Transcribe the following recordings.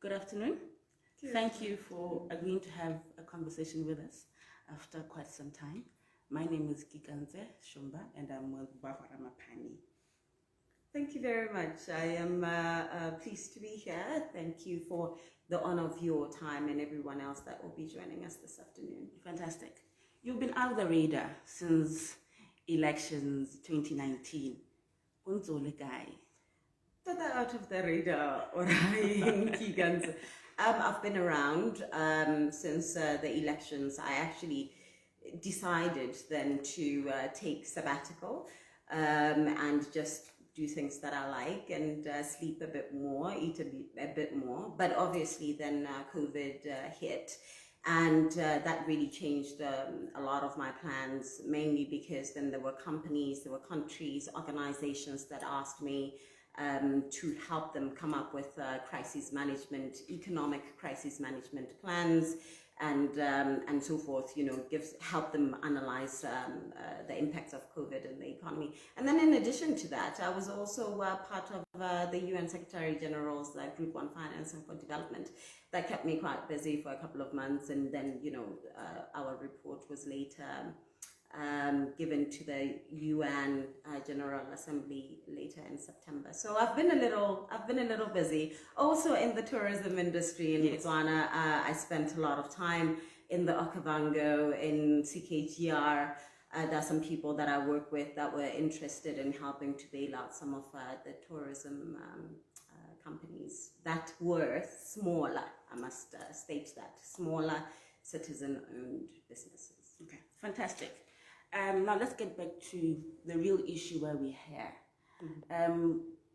Good afternoon. Thank you for agreeing to have a conversation with us after quite some time. My name is Giganze Shumba and I'm with Barbara Mapani. Thank you very much. I am pleased to be here. Thank you for the honor of your time and everyone else that will be joining us this afternoon. Fantastic. You've been out of the radar since elections 2019. Unzole guy. Out of the radar, I've been around since the elections. I actually decided then to take sabbatical and just do things that I like and sleep a bit more, eat a bit more. But obviously then COVID hit. And that really changed a lot of my plans, mainly because then there were companies, there were countries, organizations that asked me to help them come up with crisis management, economic crisis management plans, and so forth. Help them analyze the impacts of COVID in the economy. And then, in addition to that, I was also part of the UN Secretary General's Group on Finance and for Development. That kept me quite busy for a couple of months, and then our report was later given to the UN General Assembly later in September. So I've been a little busy. Also in the tourism industry in Botswana, I spent a lot of time in the Okavango, in CKGR. There are some people that I work with that were interested in helping to bail out some of the tourism companies that were smaller, I must state that, smaller citizen-owned businesses. Okay, fantastic. Now let's get back to the real issue where we're here.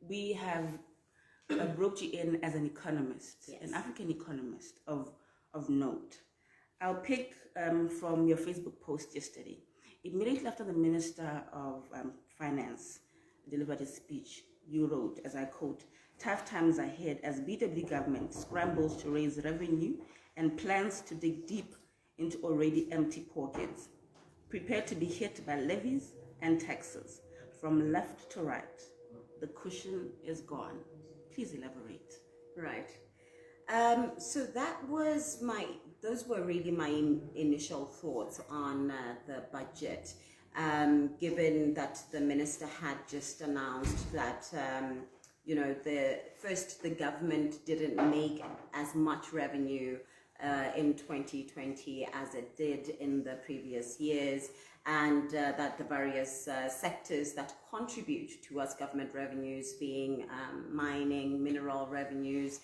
We have brought you in as an economist, an African economist of note. I'll pick from your Facebook post yesterday. Immediately after the Minister of Finance delivered his speech, you wrote, as I quote, "Tough times ahead as BW government scrambles to raise revenue and plans to dig deep into already empty pockets. Prepared to be hit by levies and taxes from left to right. The cushion is gone." Please elaborate. Right. So those were really my initial thoughts on the budget, given that the minister had just announced that, the government didn't make as much revenue in 2020 as it did in the previous years, and that the various sectors that contribute towards government revenues, being mining, mineral revenues,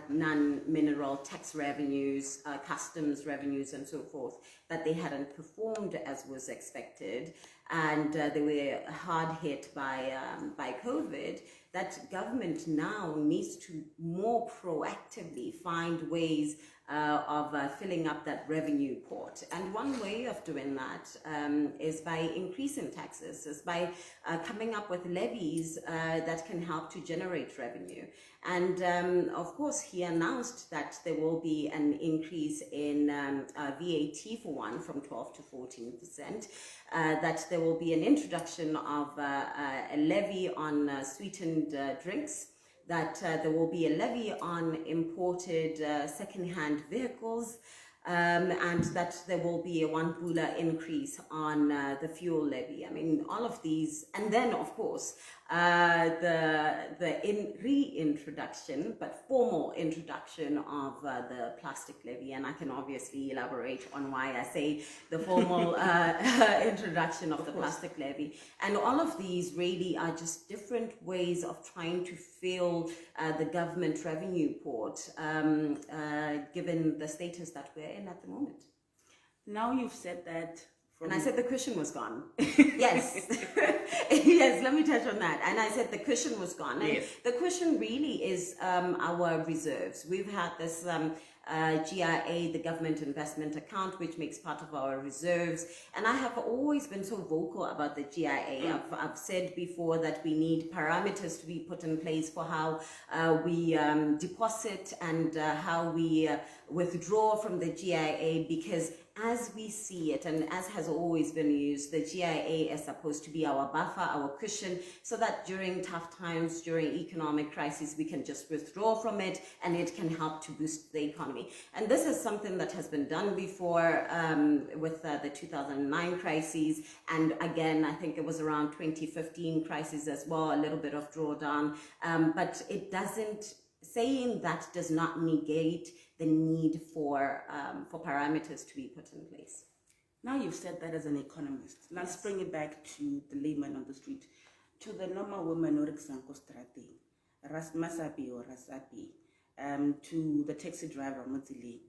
non-mineral tax revenues, customs revenues, and so forth, that they hadn't performed as was expected, and they were hard hit by COVID. That government now needs to more proactively find ways of filling up that revenue pot. And one way of doing that is by increasing taxes, is by coming up with levies that can help to generate revenue. And of course, he announced that there will be an increase in VAT for one, from 12 to 14%, that there will be an introduction of a levy on sweetened drinks, that there will be a levy on imported second-hand vehicles, and that there will be a 1 pula increase on the fuel levy. I mean, all of these, and then of course the reintroduction, but formal introduction of the plastic levy. And I can obviously elaborate on why I say the formal introduction of the plastic levy. And all of these really are just different ways of trying to fill the government revenue pot, given the status that we're in at the moment. Now you've said that. And I said the cushion was gone. Yes. Yes, let me touch on that. And I said the cushion was gone. And yes. The cushion really is our reserves. We've had this GIA, the Government Investment Account, which makes part of our reserves. And I have always been so vocal about the GIA. I've said before that we need parameters to be put in place for how we deposit and how we withdraw from the GIA, because as we see it, and as has always been used, the GIA is supposed to be our buffer, our cushion, so that during tough times, during economic crises, we can just withdraw from it and it can help to boost the economy. And this is something that has been done before with the 2009 crises. And again, I think it was around 2015 crisis as well, a little bit of drawdown. But it doesn't, saying that does not negate the need for parameters to be put in place. Now you've said that as an economist. Let's bring it back to the layman on the street, to the normal woman or example strati, Masapi or Rasapi, to the taxi driver Mozili.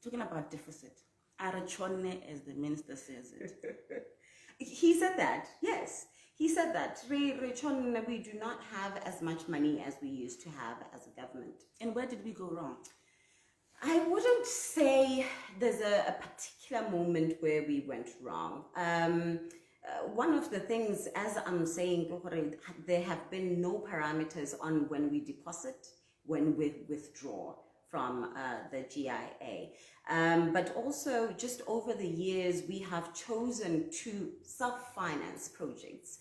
Talking about deficit. Arachone, as the minister says it. He said that, yes. He said that. We do not have as much money as we used to have as a government. And where did we go wrong? I wouldn't say there's a particular moment where we went wrong. One of the things, as I'm saying, there have been no parameters on when we deposit, when we withdraw from the GIA. But also, just over the years, we have chosen to self-finance projects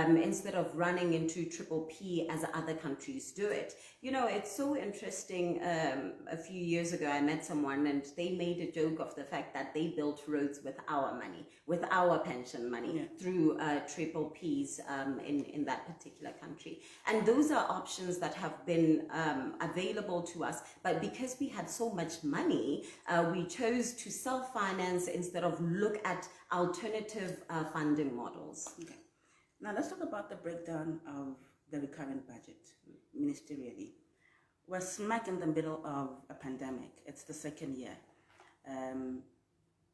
instead of running into triple P as other countries do it. You know, it's so interesting. A few years ago, I met someone and they made a joke of the fact that they built roads with our money, with our pension money, through triple Ps in that particular country. And those are options that have been available to us. But because we had so much money, we chose to self-finance instead of look at alternative funding models. Okay. Now let's talk about the breakdown of the recurrent budget ministerially. We're smack in the middle of a pandemic. It's the second year.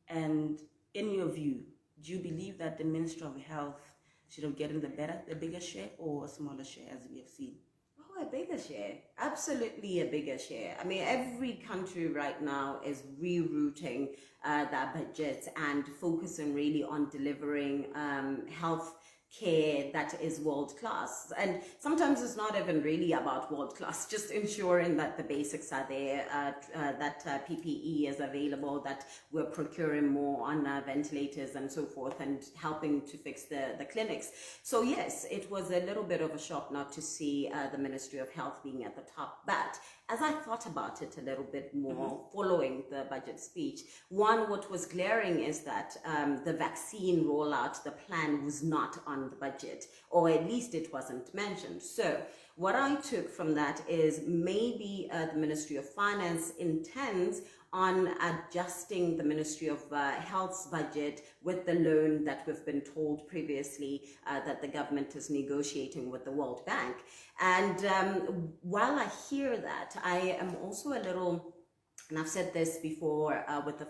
And in your view, do you believe that the Ministry of Health should have gotten the bigger share or a smaller share, as we have seen? Oh, a bigger share. Absolutely a bigger share. I mean, every country right now is rerouting their budgets and focusing really on delivering health care that is world class. And sometimes it's not even really about world class, just ensuring that the basics are there, that PPE is available, that we're procuring more on ventilators and so forth, and helping to fix the clinics. So yes, it was a little bit of a shock not to see the Ministry of Health being at the top. But as I thought about it a little bit more following the budget speech, what was glaring is that the vaccine rollout, the plan was not on the budget, or at least it wasn't mentioned. So what I took from that is maybe the Ministry of Finance intends on adjusting the Ministry of Health's budget with the loan that we've been told previously that the government is negotiating with the World Bank. And while I hear that, I am also a little, and I've said this before with the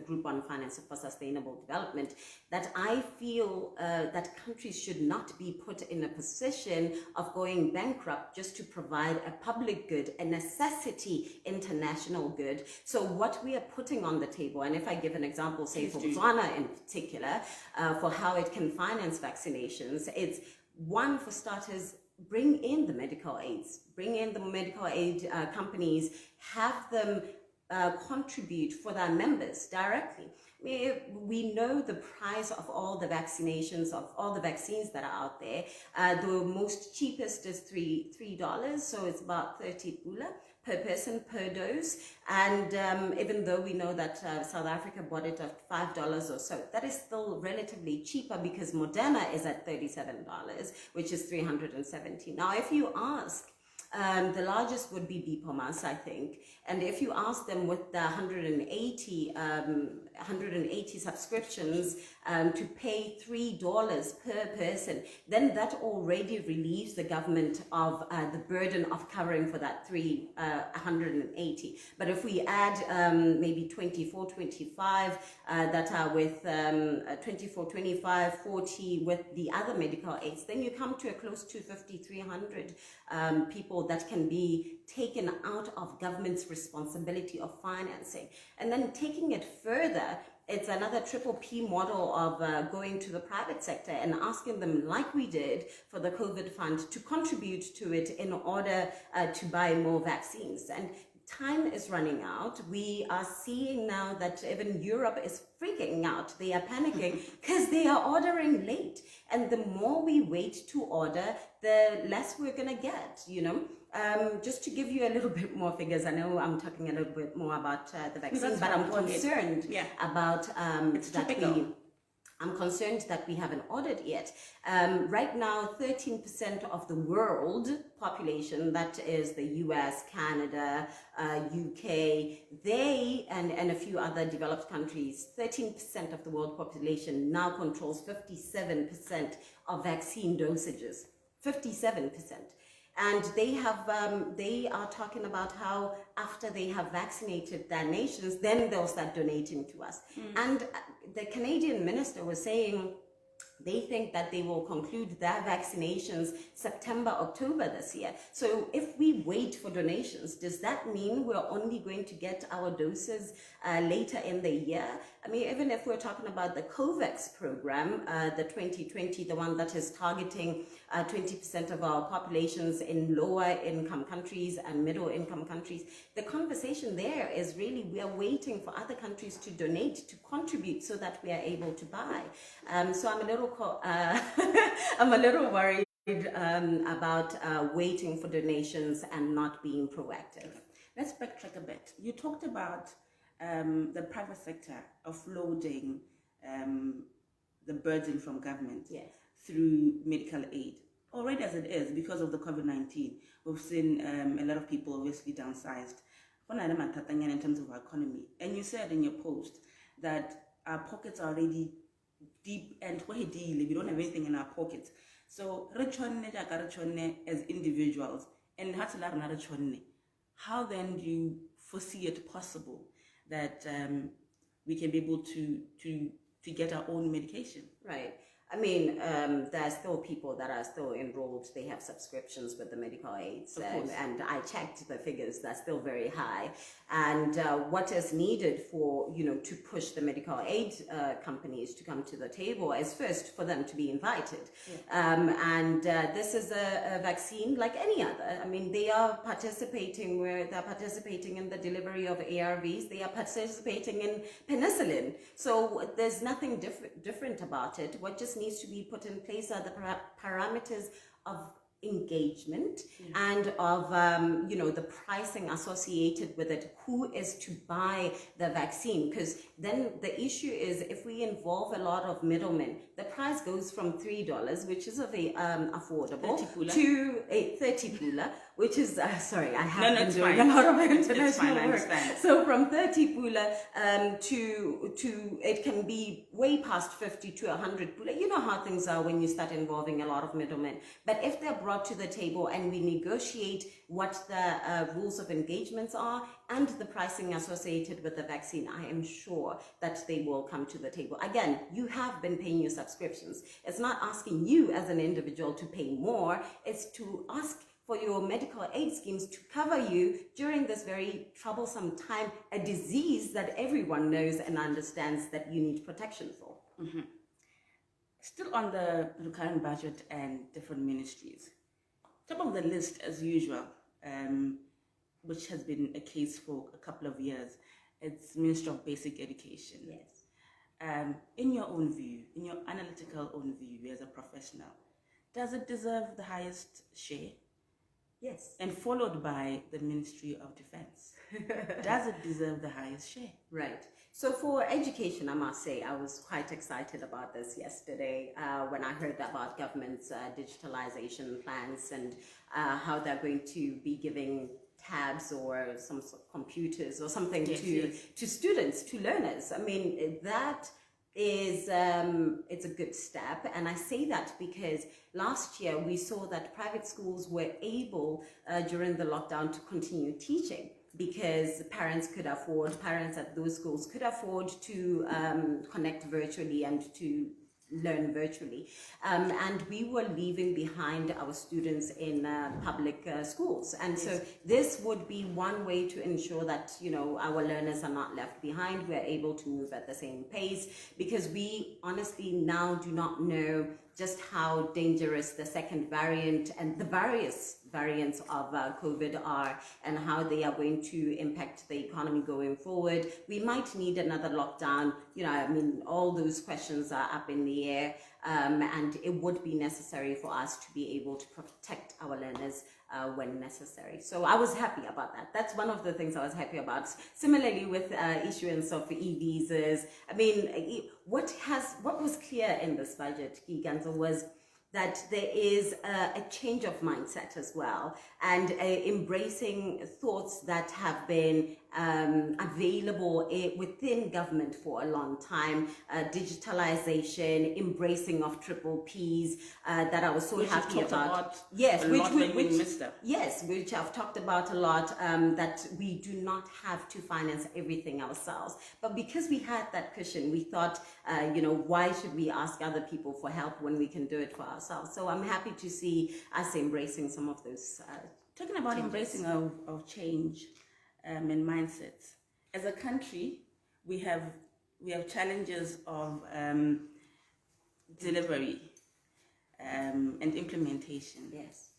group on financing for sustainable development, that I feel that countries should not be put in a position of going bankrupt just to provide a public good, a necessity international good. So what we are putting on the table, and if I give an example, say for Botswana in particular, for how it can finance vaccinations, it's one, for starters, bring in the medical aids, bring in the medical aid companies, have them contribute for their members directly. We know the price of all the vaccinations, of all the vaccines that are out there. The most cheapest is $3, so it's about 30 pula per person per dose. And even though we know that South Africa bought it at $5 or so, that is still relatively cheaper because Moderna is at $37, which is $370. Now, if you ask, the largest would be Bipomas, I think. And if you ask them with the 180 subscriptions to pay $3 per person, then that already relieves the government of the burden of covering for that 180. But if we add maybe 24, 25 that are with 24, 25, 40 with the other medical aids, then you come to a close to 300 people that can be taken out of government's responsibility of financing. And then taking it further, it's another triple P model of going to the private sector and asking them, like we did for the COVID fund, to contribute to it in order to buy more vaccines. And time is running out. We are seeing now that even Europe is freaking out. They are panicking because they are ordering late. And the more we wait to order, the less we're going to get, you know. Just to give you a little bit more figures, I know I'm talking a little bit more about the vaccine, but I'm concerned about I'm concerned that we haven't ordered yet. Right now, 13% of the world population, that is the US, Canada, UK, they and a few other developed countries, 13% of the world population now controls 57% of vaccine dosages. 57%. And they are talking about how after they have vaccinated their nations, then they'll start donating to us. And the Canadian minister was saying they think that they will conclude their vaccinations September, October this year. So if we wait for donations, does that mean we're only going to get our doses later in the year? I mean, even if we're talking about the COVAX program, the 2020, the one that is targeting 20% of our populations in lower income countries and middle income countries, the conversation there is really we are waiting for other countries to donate, to contribute so that we are able to buy. So I'm a little I'm a little worried about waiting for donations and not being proactive. Let's backtrack a bit. You talked about the private sector offloading the burden from government through medical aid. Already as it is, because of the COVID-19, we've seen a lot of people obviously downsized in terms of our economy. And you said in your post that our pockets are already deep and we don't have anything in our pockets. So as individuals, and how then do you foresee it possible that we can be able to get our own medication? Right. I mean, there are still people that are still enrolled. They have subscriptions with the medical aids, and I checked the figures. They're still very high. And what is needed for, you know, to push the medical aid companies to come to the table is first for them to be invited. And this is a vaccine like any other. I mean, they are participating they're participating in the delivery of ARVs. They are participating in penicillin. So there's nothing different about it. What just needs to be put in place are the parameters of engagement and of you know, the pricing associated with it. Who is to buy the vaccine? Because then the issue is if we involve a lot of middlemen, the price goes from $3, which is affordable, to a 30 pula, which is sorry, I have been doing a lot of international work. So from 30 pula to it can be way past 50 to 100 pula. You know how things are when you start involving a lot of middlemen. But if they're brought to the table and we negotiate what the rules of engagements are and the pricing associated with the vaccine, I am sure that they will come to the table. Again, you have been paying your subscriptions. It's not asking you as an individual to pay more. It's to ask for your medical aid schemes to cover you during this very troublesome time, a disease that everyone knows and understands that you need protection for. Still on the recurrent budget and different ministries, top of the list as usual, which has been a case for a couple of years, it's Minister of Basic Education. Yes. In your own view, in your analytical own view as a professional, does it deserve the highest share? Yes. And followed by the Ministry of Defense. Does it deserve the highest share? Right. So for education, I must say, I was quite excited about this yesterday when I heard about government's digitalization plans and how they're going to be giving tabs or some sort of computers or something to students, to learners. I mean, that is it's a good step, and I say that because last year we saw that private schools were able during the lockdown to continue teaching because parents at those schools could afford to connect virtually and to learn virtually, and we were leaving behind our students in public schools, and so this would be one way to ensure that, you know, our learners are not left behind. We're able to move at the same pace because we honestly now do not know just how dangerous the second variant and the various variants of COVID are and how they are going to impact the economy going forward. We might need another lockdown. I mean, all those questions are up in the air, and it would be necessary for us to be able to protect our learners when necessary. So I was happy about that. That's one of the things I was happy about. Similarly with issuance of e-visas. I mean, what was clear in this budget, Giganzo, was that there is a change of mindset as well, and embracing thoughts that have been available within government for a long time, digitalization, embracing of triple Ps, that I was so happy about. Yes, which I've talked about a lot, that we do not have to finance everything ourselves. But because we had that cushion, we thought, why should we ask other people for help when we can do it for ourselves? So I'm happy to see us embracing some of those talking about changes. Embracing of change and mindsets. As a country, we have challenges of delivery and implementation. Yes.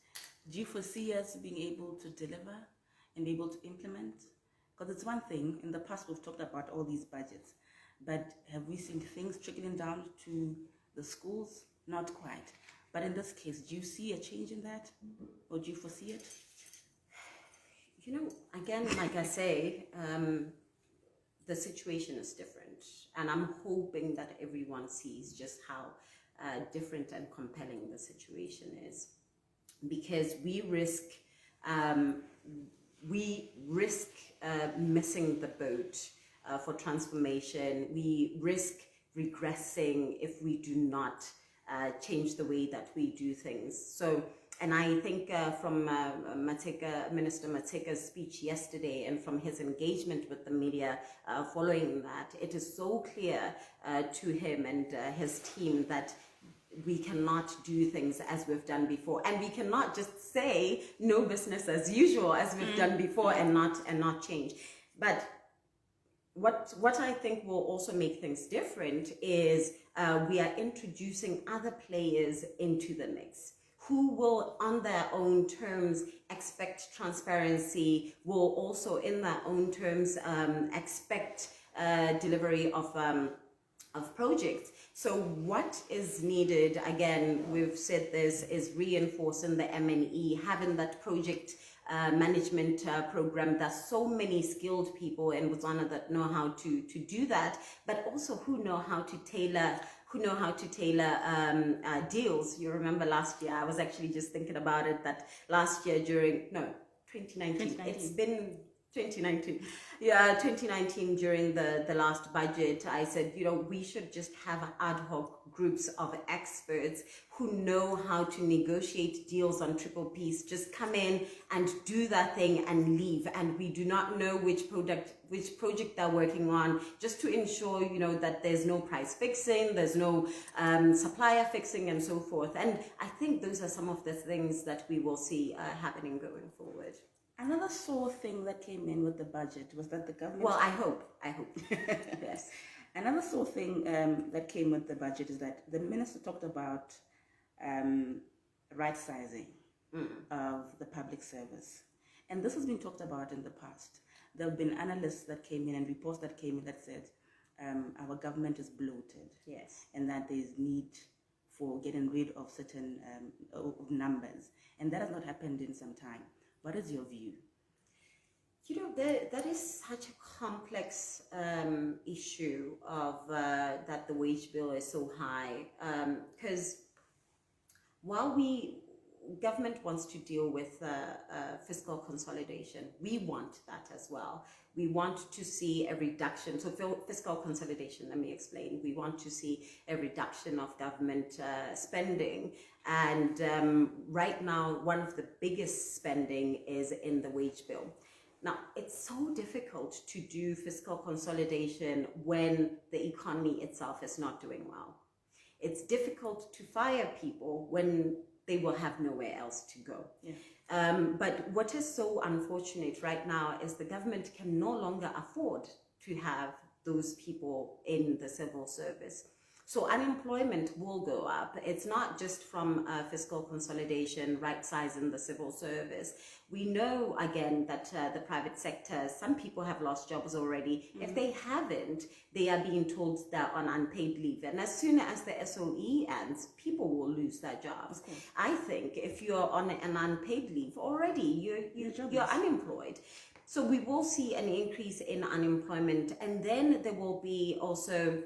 Do you foresee us being able to deliver and be able to implement? Because it's one thing, in the past we've talked about all these budgets, but have we seen things trickling down to the schools? Not quite. But in this case, do you see a change in that? Or do you foresee it? Again, like I say, the situation is different. And I'm hoping that everyone sees just how different and compelling the situation is. Because we risk missing the boat for transformation. We risk regressing if we do not change the way that we do things. So, and I think from Minister Mateka's speech yesterday and from his engagement with the media following that, it is so clear to him and his team that we cannot do things as we've done before, and we cannot just say no business as usual as we've done before and not change. But what I think will also make things different is we are introducing other players into the mix who will, on their own terms, expect transparency, will also, in their own terms, expect delivery of projects. So what is needed, again, we've said this, is reinforcing the M&E, having that project management program. There's so many skilled people in Botswana that know how to do that, but also who know how to tailor deals. You remember last year, I was actually just thinking about it, that last year 2019. It's been 2019. Yeah, 2019 during the last budget, I said, we should just have ad hoc groups of experts who know how to negotiate deals on triple Ps, just come in and do that thing and leave. And we do not know which project they're working on, just to ensure, that there's no price fixing, there's no supplier fixing and so forth. And I think those are some of the things that we will see happening going forward. Another sore thing that came in with the budget was that the government... Well, I hope. Yes. Another sore thing that came with the budget is that the minister talked about right-sizing of the public service. And this has been talked about in the past. There have been analysts that came in and reports that came in that said our government is bloated. Yes. And that there is need for getting rid of certain numbers. And that has not happened in some time. What is your view? That is such a complex issue of that the wage bill is so high, because while government wants to deal with fiscal consolidation, we want that as well. We want to see a reduction. So fiscal consolidation, let me explain. We want to see a reduction of government spending. And right now, one of the biggest spending is in the wage bill. Now, it's so difficult to do fiscal consolidation when the economy itself is not doing well. It's difficult to fire people when they will have nowhere else to go. Yeah. But what is so unfortunate right now is the government can no longer afford to have those people in the civil service. So unemployment will go up. It's not just from fiscal consolidation, right sizing the civil service. We know again that the private sector, some people have lost jobs already. If they haven't, they are being told they're on unpaid leave. And as soon as the SOE ends, people will lose their jobs. Okay. I think if you're on an unpaid leave already, you're unemployed. So we will see an increase in unemployment, and then there will be also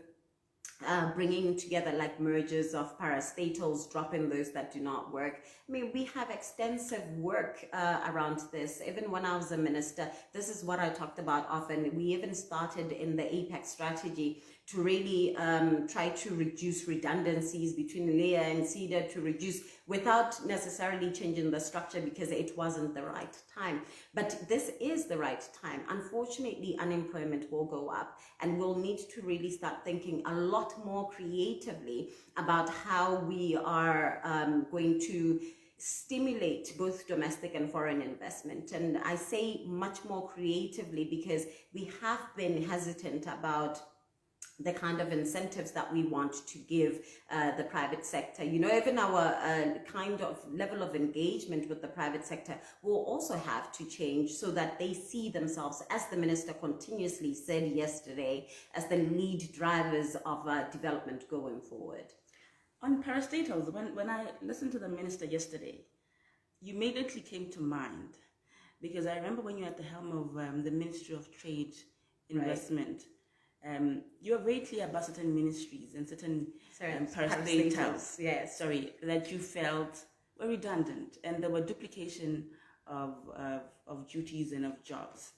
bringing together like mergers of parastatals, dropping those that do not work. I mean, we have extensive work around this. Even when I was a minister, this is what I talked about often. We even started in the APEC strategy to really try to reduce redundancies between Leah and CEDA, to reduce without necessarily changing the structure, because it wasn't the right time. But this is the right time. Unfortunately, unemployment will go up, and we'll need to really start thinking a lot more creatively about how we are going to stimulate both domestic and foreign investment. And I say much more creatively because we have been hesitant about the kind of incentives that we want to give the private sector. You know, even our kind of level of engagement with the private sector will also have to change, so that they see themselves, as the minister continuously said yesterday, as the lead drivers of development going forward. On parastatals, when I listened to the minister yesterday, you immediately came to mind, because I remember when you were at the helm of the Ministry of Trade Investment, right. You are very clear about certain ministries and certain parastatals, yes, that you felt were redundant, and there were duplication of duties and of jobs.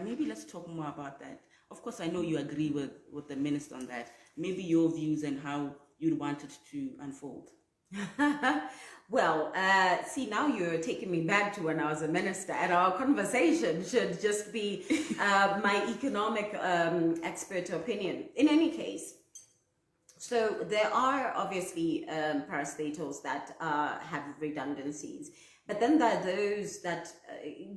Maybe let's talk more about that. Of course, I know you agree with the minister on that. Maybe your views and how you'd want it to unfold. Well, see, now you're taking me back to when I was a minister, and our conversation should just be my economic expert opinion. In any case, so there are obviously parastatals that have redundancies. But then there are those that,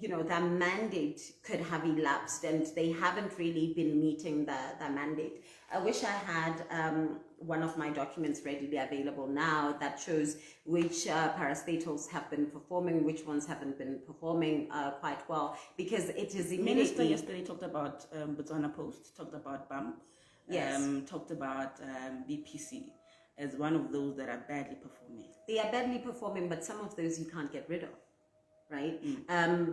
their mandate could have elapsed and they haven't really been meeting their mandate. I wish I had one of my documents readily available now that shows which parastatals have been performing, which ones haven't been performing quite well, because it is immediately... Minister yesterday talked about Botswana Post, talked about BAM, yes. Talked about BPC as one of those that are badly performing. They are badly performing, but some of those you can't get rid of, right?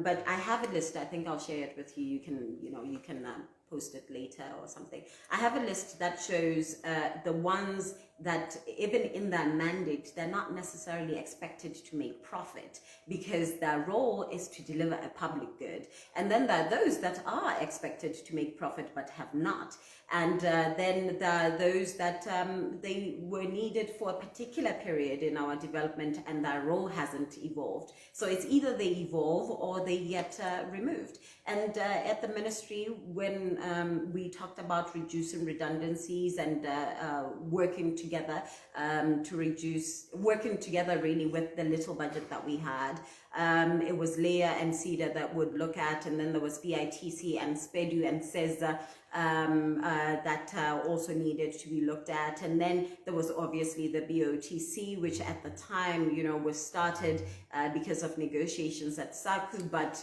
But I have a list. I think I'll share it with you. You can post it later or something. I have a list that shows the ones that even in their mandate, they're not necessarily expected to make profit, because their role is to deliver a public good. And then there are those that are expected to make profit but have not. And then there are those that they were needed for a particular period in our development and their role hasn't evolved. So it's either they evolve or they get removed. And at the ministry, when we talked about reducing redundancies and working together really with the little budget that we had, it was Leah and CEDA that would look at, and then there was VITC and SPEDU and CESA that also needed to be looked at. And then there was obviously the BOTC, which at the time, was started because of negotiations at SACU, but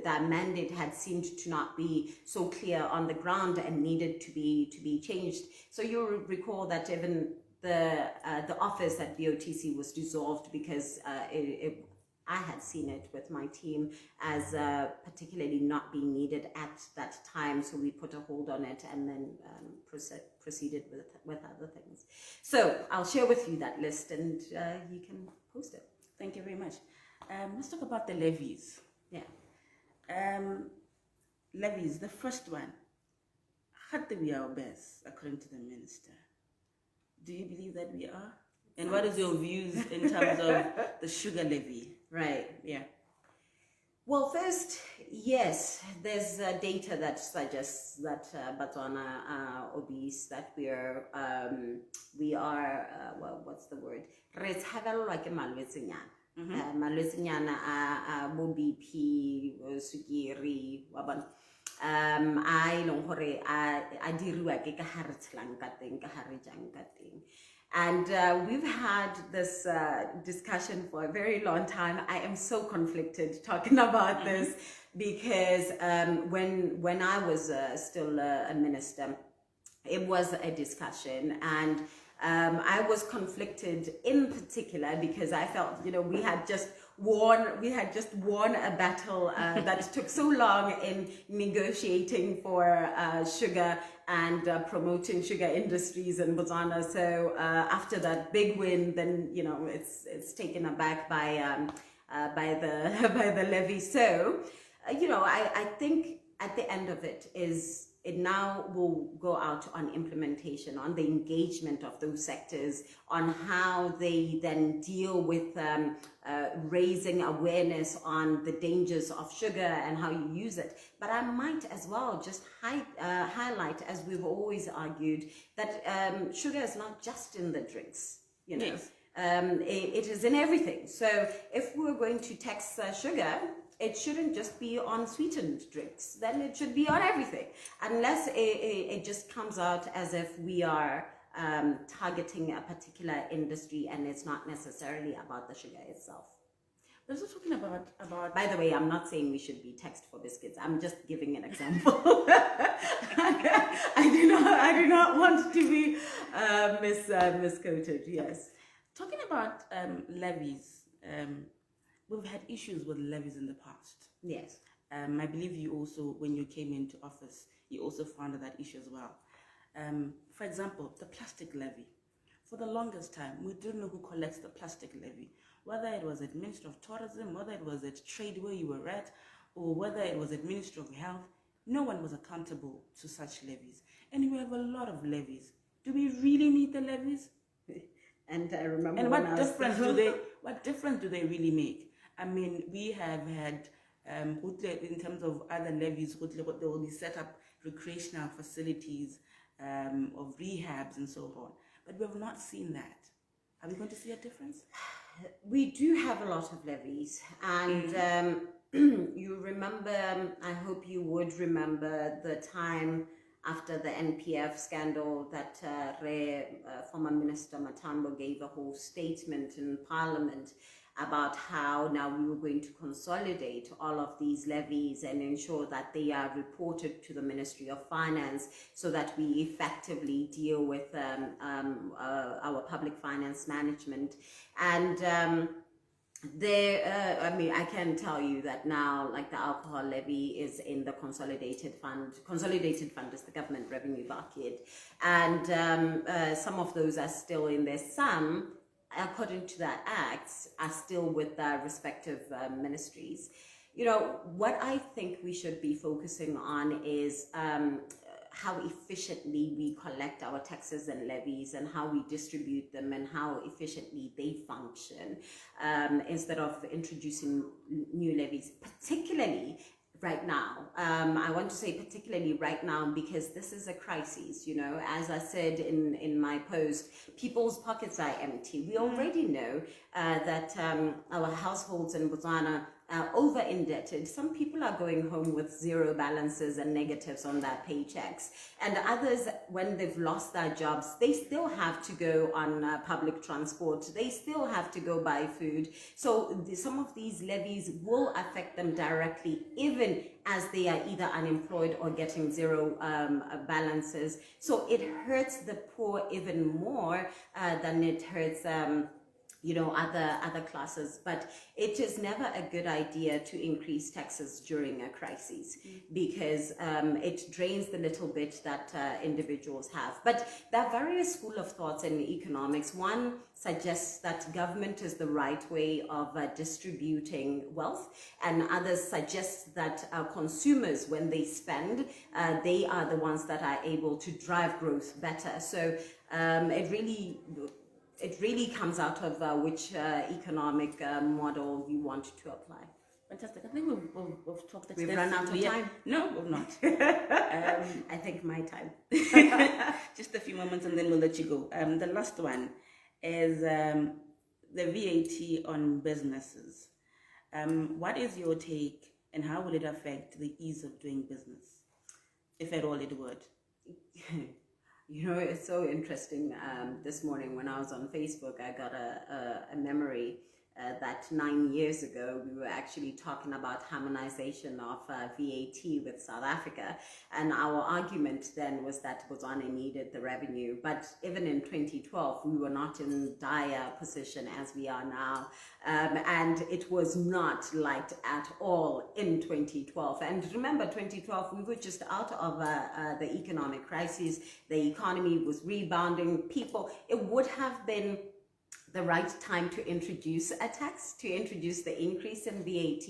that mandate had seemed to not be so clear on the ground and needed to be changed. So you'll recall that even the office at BOTC was dissolved because I had seen it with my team as particularly not being needed at that time, so we put a hold on it and then proceeded with other things. So I'll share with you that list and you can post it. Thank you very much. Let's talk about the levies. Yeah. Levies, the first one. Had we our best, according to the minister? Do you believe that we are? And what is your views in terms of the sugar levy? Right. Yeah. Well, first, yes, there's data that suggests that Botswana are obese, that we are what's the word? Re tshabelelwa ke malwetsinyana. Malwetsinyana bo BP, sukiri, I long hore a diriwa ke ka hare tshelang ka teng, ka hare jang ka teng. And we've had this discussion for a very long time. I am so conflicted talking about this because when I was still a minister, it was a discussion, and I was conflicted in particular because I felt, we had just won a battle that took so long in negotiating for sugar and promoting sugar industries in Botswana. So after that big win, then it's taken aback by the levy. So I think at the end of it now will go out on implementation, on the engagement of those sectors, on how they then deal with raising awareness on the dangers of sugar and how you use it. But I might as well just highlight, as we've always argued, that sugar is not just in the drinks, Yes. It is in everything. So if we're going to tax sugar, it shouldn't just be on sweetened drinks. Then it should be on everything, unless it just comes out as if we are targeting a particular industry and it's not necessarily about the sugar itself. We're also talking about. By the way, I'm not saying we should be taxed for biscuits. I'm just giving an example. I do not want to be misquoted. Yes. Talking about levies, we've had issues with levies in the past. Yes. I believe you also, when you came into office, you also found that issue as well. For example, the plastic levy. For the longest time, we didn't know who collects the plastic levy. Whether it was at Ministry of Tourism, whether it was at Trade where you were at, or whether it was at Ministry of Health, no one was accountable to such levies. And we have a lot of levies. Do we really need the levies? And I remember. And what difference do they really make? I mean, we have had, in terms of other levies, they will be set up recreational facilities of rehabs and so on. But we have not seen that. Are we going to see a difference? We do have a lot of levies, and you remember, I hope you would remember the time after the NPF scandal that former Minister Matambo gave a whole statement in Parliament about how now we were going to consolidate all of these levies and ensure that they are reported to the Ministry of Finance so that we effectively deal with our public finance management. And I can tell you that now, like the alcohol levy is in the consolidated fund. Consolidated fund is the government revenue bucket, and some of those are still in there. Some, according to that acts, are still with their respective ministries. What I think we should be focusing on is how efficiently we collect our taxes and levies and how we distribute them and how efficiently they function, instead of introducing new levies, particularly right now. I want to say particularly right now because this is a crisis. As I said in my post, people's pockets are empty. We already know that our households in Botswana are over indebted. Some people are going home with zero balances and negatives on their paychecks, and others, when they've lost their jobs, they still have to go on public transport. They still have to go buy food. So some of these levies will affect them directly, even as they are either unemployed or getting zero balances. So it hurts the poor even more than it hurts other classes. But it is never a good idea to increase taxes during a crisis because it drains the little bit that individuals have. But there are various schools of thoughts in economics. One suggests that government is the right way of distributing wealth, and others suggest that consumers, when they spend, they are the ones that are able to drive growth better. So it really comes out of which economic model you want to apply. Fantastic. I think we've talked extensively. We've run out of time. No, we've not. I think my time. Just a few moments and then we'll let you go. The last one is the VAT on businesses. What is your take and how will it affect the ease of doing business? if at all it would? You know, it's so interesting. This morning when I was on Facebook, I got a memory that 9 years ago we were actually talking about harmonization of VAT with South Africa, and our argument then was that Botswana needed the revenue. But even in 2012 we were not in dire position as we are now, and it was not liked at all in 2012. And remember, 2012 we were just out of the economic crisis. The economy was rebounding. It would have been the right time to introduce a tax, to introduce the increase in VAT,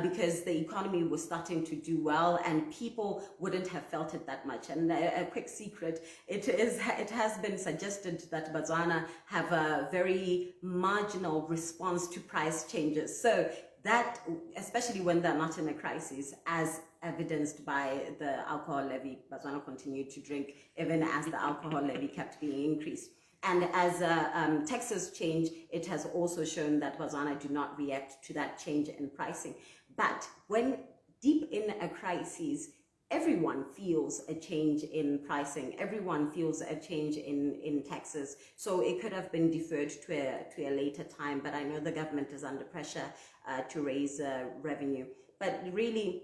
because the economy was starting to do well and people wouldn't have felt it that much. And a quick secret, it has been suggested that Botswana have a very marginal response to price changes. So that, especially when they're not in a crisis, as evidenced by the alcohol levy, Botswana continued to drink even as the alcohol levy kept being increased. And as taxes change, it has also shown that Botswana do not react to that change in pricing. But when deep in a crisis, everyone feels a change in pricing. Everyone feels a change in taxes. So it could have been deferred to a later time. But I know the government is under pressure to raise revenue. But really,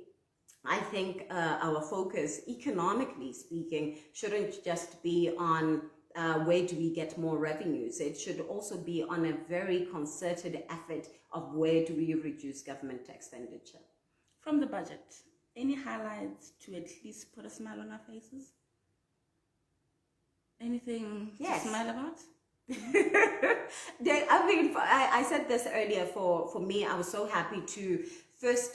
I think our focus, economically speaking, shouldn't just be on where do we get more revenues. It should also be on a very concerted effort of where do we reduce government expenditure. From the budget, any highlights to at least put a smile on our faces? Anything to smile about? I mean, I said this earlier, for me, I was so happy to first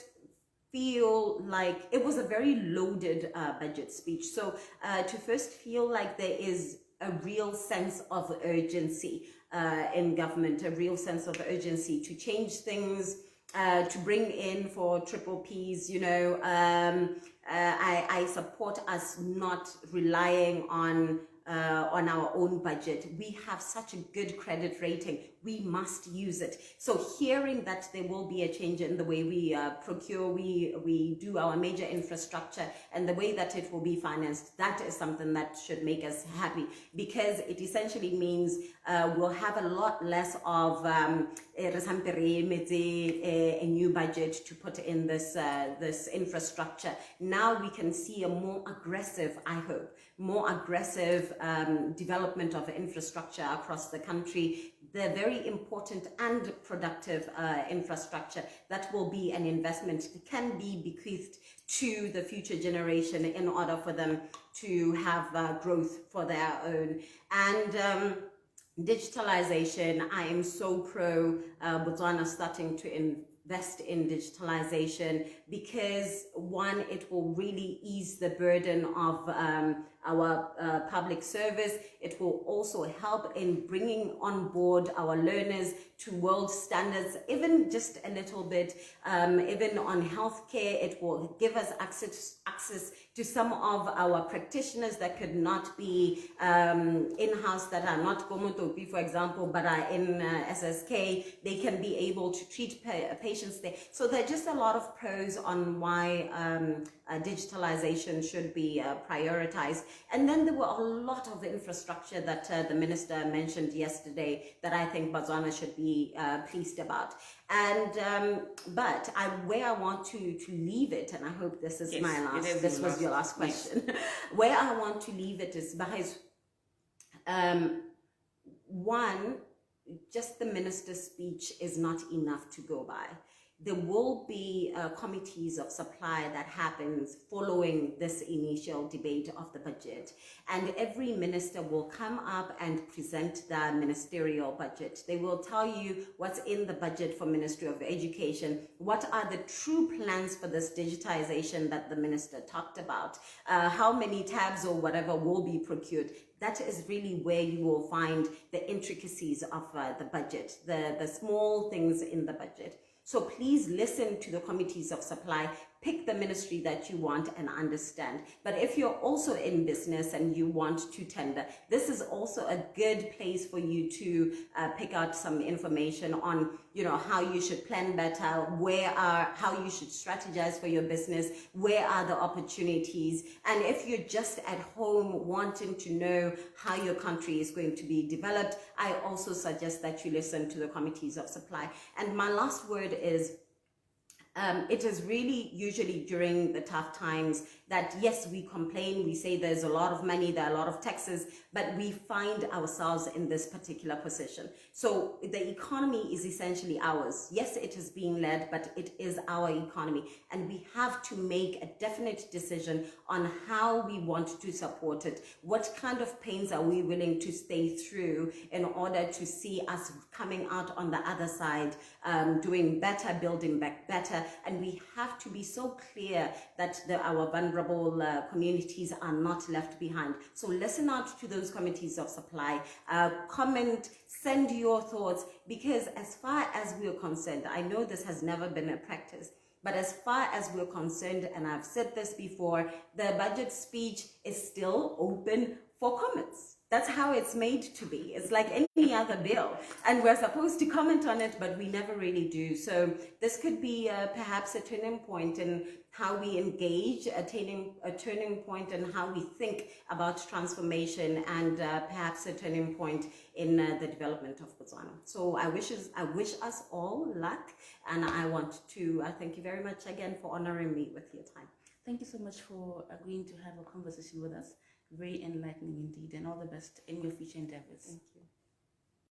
feel like it was a very loaded budget speech. So to first feel like there is a real sense of urgency in government, a real sense of urgency to change things, to bring in for triple Ps, you know. I support us not relying on our own budget. We have such a good credit rating. We must use it. So hearing that there will be a change in the way we procure, we do our major infrastructure, and the way that it will be financed, that is something that should make us happy, because it essentially means we'll have a lot less of a new budget to put in this infrastructure. Now we can see a more aggressive, I hope, more aggressive development of infrastructure across the country. The very important and productive infrastructure that will be an investment can be bequeathed to the future generation in order for them to have growth for their own. And digitalization, I am so pro Botswana starting to invest in digitalization, because one, it will really ease the burden of our public service. It will also help in bringing on board our learners to world standards, even just a little bit. Even on healthcare, it will give us access to some of our practitioners that could not be in-house, that are not Gomotopi, for example, but are in SSK. They can be able to treat patients there. So there are just a lot of pros on why digitalization should be prioritized. And then there were a lot of infrastructure that the minister mentioned yesterday that I think Botswana should be pleased about. And but where I want to leave it, and I hope this is my last, this was your last question. Yes. Where I want to leave it is because one, just the minister's speech is not enough to go by. There will be committees of supply that happens following this initial debate of the budget. And every minister will come up and present the ministerial budget. They will tell you what's in the budget for Ministry of Education, what are the true plans for this digitization that the minister talked about, how many tabs or whatever will be procured. That is really where you will find the intricacies of the budget, the small things in the budget. So please listen to the committees of supply. pick the ministry that you want and understand. But if you're also in business and you want to tender, this is also a good place for you to pick out some information on, how you should plan better, how you should strategize for your business, where are the opportunities. And if you're just at home wanting to know how your country is going to be developed, I also suggest that you listen to the committees of supply. And my last word is, it is really usually during the tough times that, yes, we complain, we say there's a lot of money, there are a lot of taxes, but we find ourselves in this particular position. So the economy is essentially ours. Yes, it is being led, but it is our economy. And we have to make a definite decision on how we want to support it. What kind of pains are we willing to stay through in order to see us coming out on the other side, doing better, building back better. And we have to be so clear that our vulnerable communities are not left behind. So listen out to those committees of supply, comment, send your thoughts, because as far as we're concerned, I know this has never been a practice, but as far as we're concerned, and I've said this before, the budget speech is still open for comments. That's how it's made to be. It's like any other bill. And we're supposed to comment on it, but we never really do. So this could be perhaps a turning point in how we engage, a turning point in how we think about transformation, and perhaps a turning point in the development of Botswana. So I wish us all luck. And I want to thank you very much again for honoring me with your time. Thank you so much for agreeing to have a conversation with us. Very enlightening indeed, and all the best in your future endeavors. Thank you.